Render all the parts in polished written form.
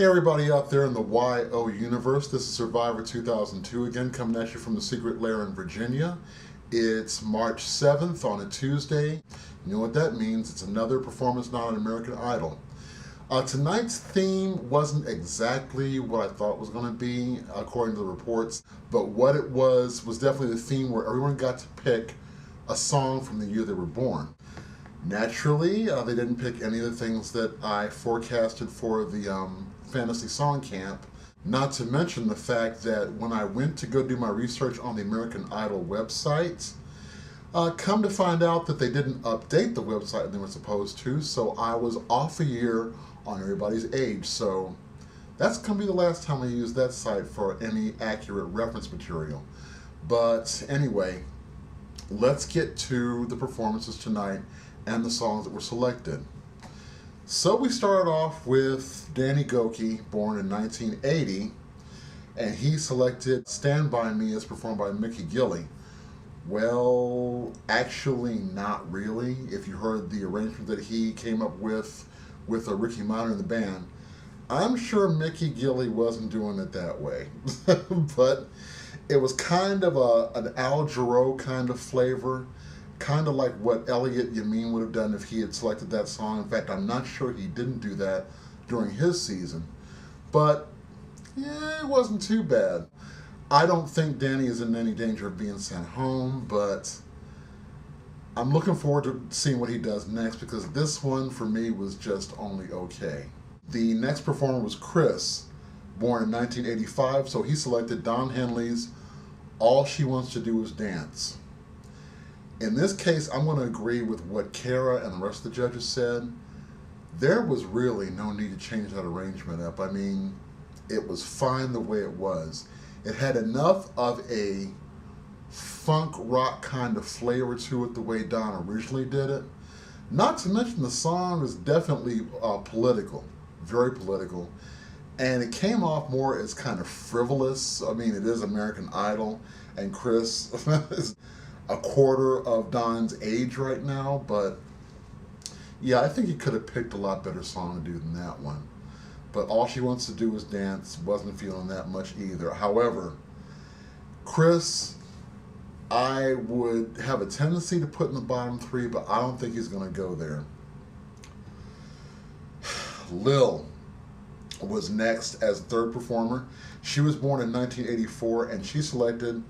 Hey everybody out there in the YO universe, this is Survivor 2002 again, coming at you from the secret lair in Virginia. It's March 7th on a Tuesday. You know what that means, it's another performance night on American Idol. Tonight's theme wasn't exactly what I thought it was going to be, according to the reports, but what it was definitely the theme where everyone got to pick a song from the year they were born. Naturally, they didn't pick any of the things that I forecasted for the Fantasy Song Camp, not to mention the fact that when I went to go do my research on the American Idol website, come to find out that they didn't update the website when they were supposed to, so I was off a year on everybody's age. So that's going to be the last time I use that site for any accurate reference material. But anyway, let's get to the performances tonight and the songs that were selected. So we started off with Danny Gokey, born in 1980, and he selected Stand By Me as performed by Mickey Gilley. Well, actually not really. If you heard the arrangement that he came up with Ricky Minor in the band, I'm sure Mickey Gilley wasn't doing it that way. But it was kind of an Al Jarreau kind of flavor, kind of like what Elliot Yamin would have done if he had selected that song. In fact, I'm not sure he didn't do that during his season. But, yeah, it wasn't too bad. I don't think Danny is in any danger of being sent home, but I'm looking forward to seeing what he does next, because this one, for me, was just only okay. The next performer was Chris, born in 1985, so he selected Don Henley's All She Wants to Do Is Dance. In this case, I'm going to agree with what Kara and the rest of the judges said. There was really no need to change that arrangement up. I mean, it was fine the way it was. It had enough of a funk rock kind of flavor to it the way Don originally did it. Not to mention the song is definitely political, very political. And it came off more as kind of frivolous. I mean, it is American Idol, and Chris is a quarter of Don's age right now, but yeah, I think he could have picked a lot better song to do than that one. But All She Wants to Do Is Dance wasn't feeling that much either. However, Chris, I would have a tendency to put in the bottom three, but I don't think he's going to go there. Lil was next as third performer. She was born in 1984, and she selected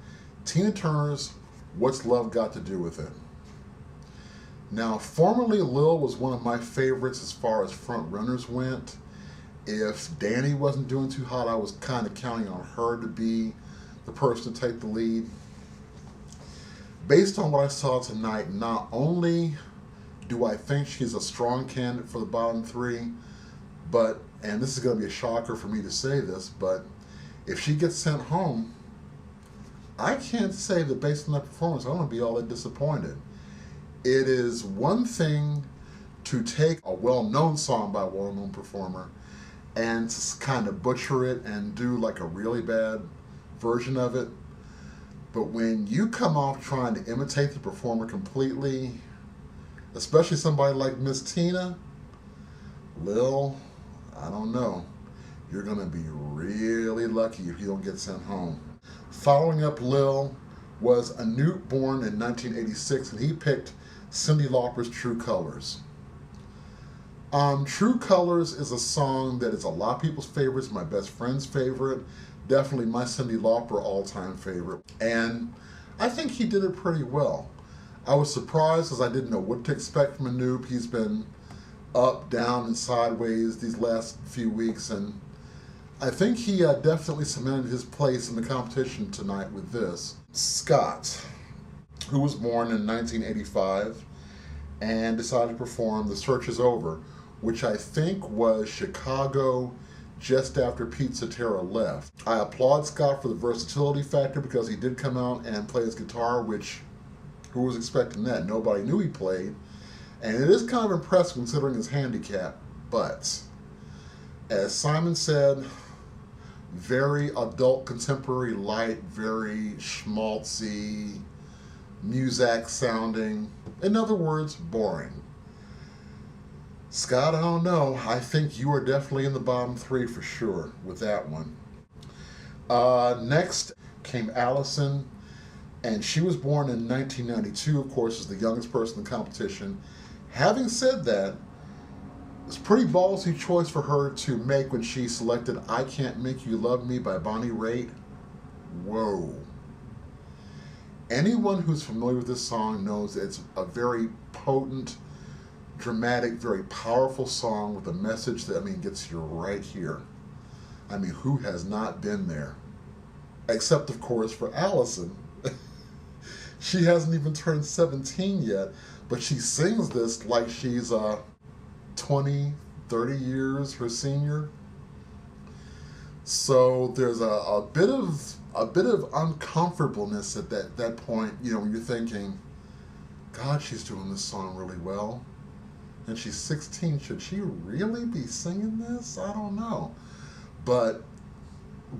Tina Turner's What's Love Got to Do With It? Now, formerly Lil was one of my favorites as far as front runners went. If Danny wasn't doing too hot, I was kind of counting on her to be the person to take the lead. Based on what I saw tonight, not only do I think she's a strong candidate for the bottom three, but, and this is going to be a shocker for me to say this, but if she gets sent home, I can't say that based on that performance, I'm going to be all that disappointed. It is one thing to take a well-known song by a well-known performer and to kind of butcher it and do like a really bad version of it. But when you come off trying to imitate the performer completely, especially somebody like Miss Tina, Lil, I don't know. You're going to be really lucky if you don't get sent home. Following up Lil was Anoop, born in 1986, and he picked Cyndi Lauper's True Colors. True Colors is a song that is a lot of people's favorites, my best friend's favorite, definitely my Cyndi Lauper all-time favorite, and I think he did it pretty well. I was surprised as I didn't know what to expect from Anoop. He's been up, down, and sideways these last few weeks, and I think he definitely cemented his place in the competition tonight with this. Scott, who was born in 1985 and decided to perform The Search Is Over, which I think was Chicago just after Pete Cetera left. I applaud Scott for the versatility factor, because he did come out and play his guitar, which, who was expecting that? Nobody knew he played. And it is kind of impressive considering his handicap, but as Simon said, very adult contemporary light, very schmaltzy, Muzak sounding. In other words, boring. Scott, I don't know. I think you are definitely in the bottom three for sure with that one. Next came Allison, and she was born in 1992, of course, is the youngest person in the competition. Having said that, it's a pretty ballsy choice for her to make when she selected I Can't Make You Love Me by Bonnie Raitt. Whoa. Anyone who's familiar with this song knows that it's a very potent, dramatic, very powerful song with a message that, gets you right here. Who has not been there? Except, of course, for Allison. She hasn't even turned 17 yet, but she sings this like she's 20, 30 years her senior. So there's a bit of uncomfortableness at that point, when you're thinking, God, she's doing this song really well. And she's 16. Should she really be singing this? I don't know. But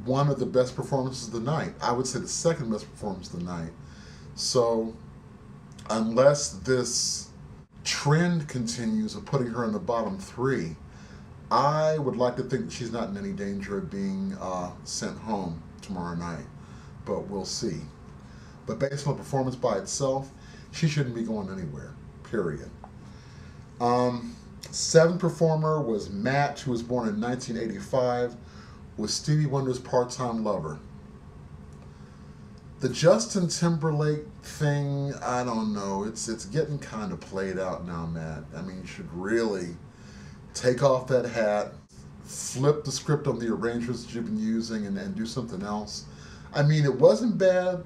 one of the best performances of the night. I would say the second best performance of the night. So unless this trend continues of putting her in the bottom three, I would like to think that she's not in any danger of being sent home tomorrow night. But we'll see. But based on the performance by itself, she shouldn't be going anywhere. Period. Seventh performer was Matt, who was born in 1985, was Stevie Wonder's part-time lover. The Justin Timberlake thing, I don't know. It's getting kind of played out now, Matt. You should really take off that hat, flip the script on the arrangements that you've been using, and do something else. It wasn't bad,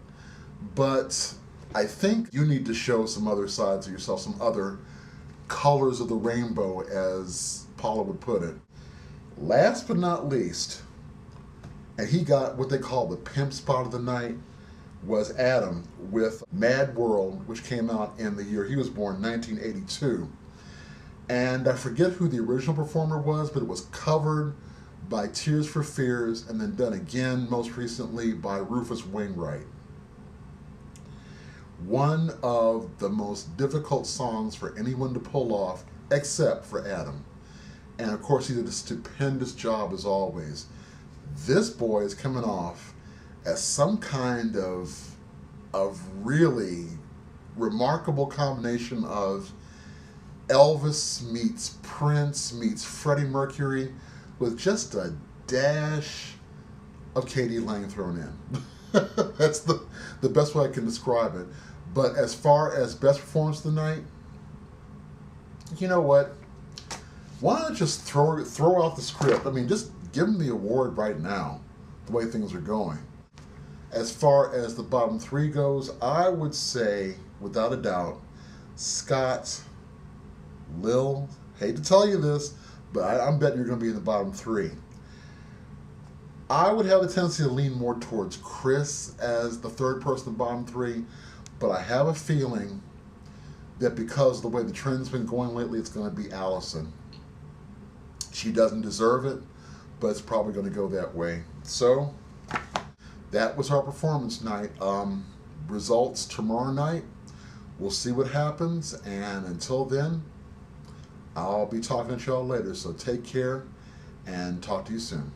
but I think you need to show some other sides of yourself, some other colors of the rainbow, as Paula would put it. Last but not least, and he got what they call the pimp spot of the night, was Adam with Mad World, which came out in the year he was born, 1982. And I forget who the original performer was, but it was covered by Tears for Fears and then done again most recently by Rufus Wainwright. One of the most difficult songs for anyone to pull off, except for Adam. And of course, he did a stupendous job as always. This boy is coming off as some kind of really remarkable combination of Elvis meets Prince meets Freddie Mercury with just a dash of Katie Lang thrown in. That's the best way I can describe it. But as far as best performance of the night, you know what? Why not just throw out the script? Just give him the award right now, the way things are going. As far as the bottom three goes, I would say, without a doubt, Scott, Lil, hate to tell you this, but I'm betting you're going to be in the bottom three. I would have a tendency to lean more towards Chris as the third person in the bottom three, but I have a feeling that because of the way the trend's been going lately, it's going to be Allison. She doesn't deserve it, but it's probably going to go that way. So that was our performance night. Results tomorrow night. We'll see what happens, and until then, I'll be talking to y'all later. So take care and talk to you soon.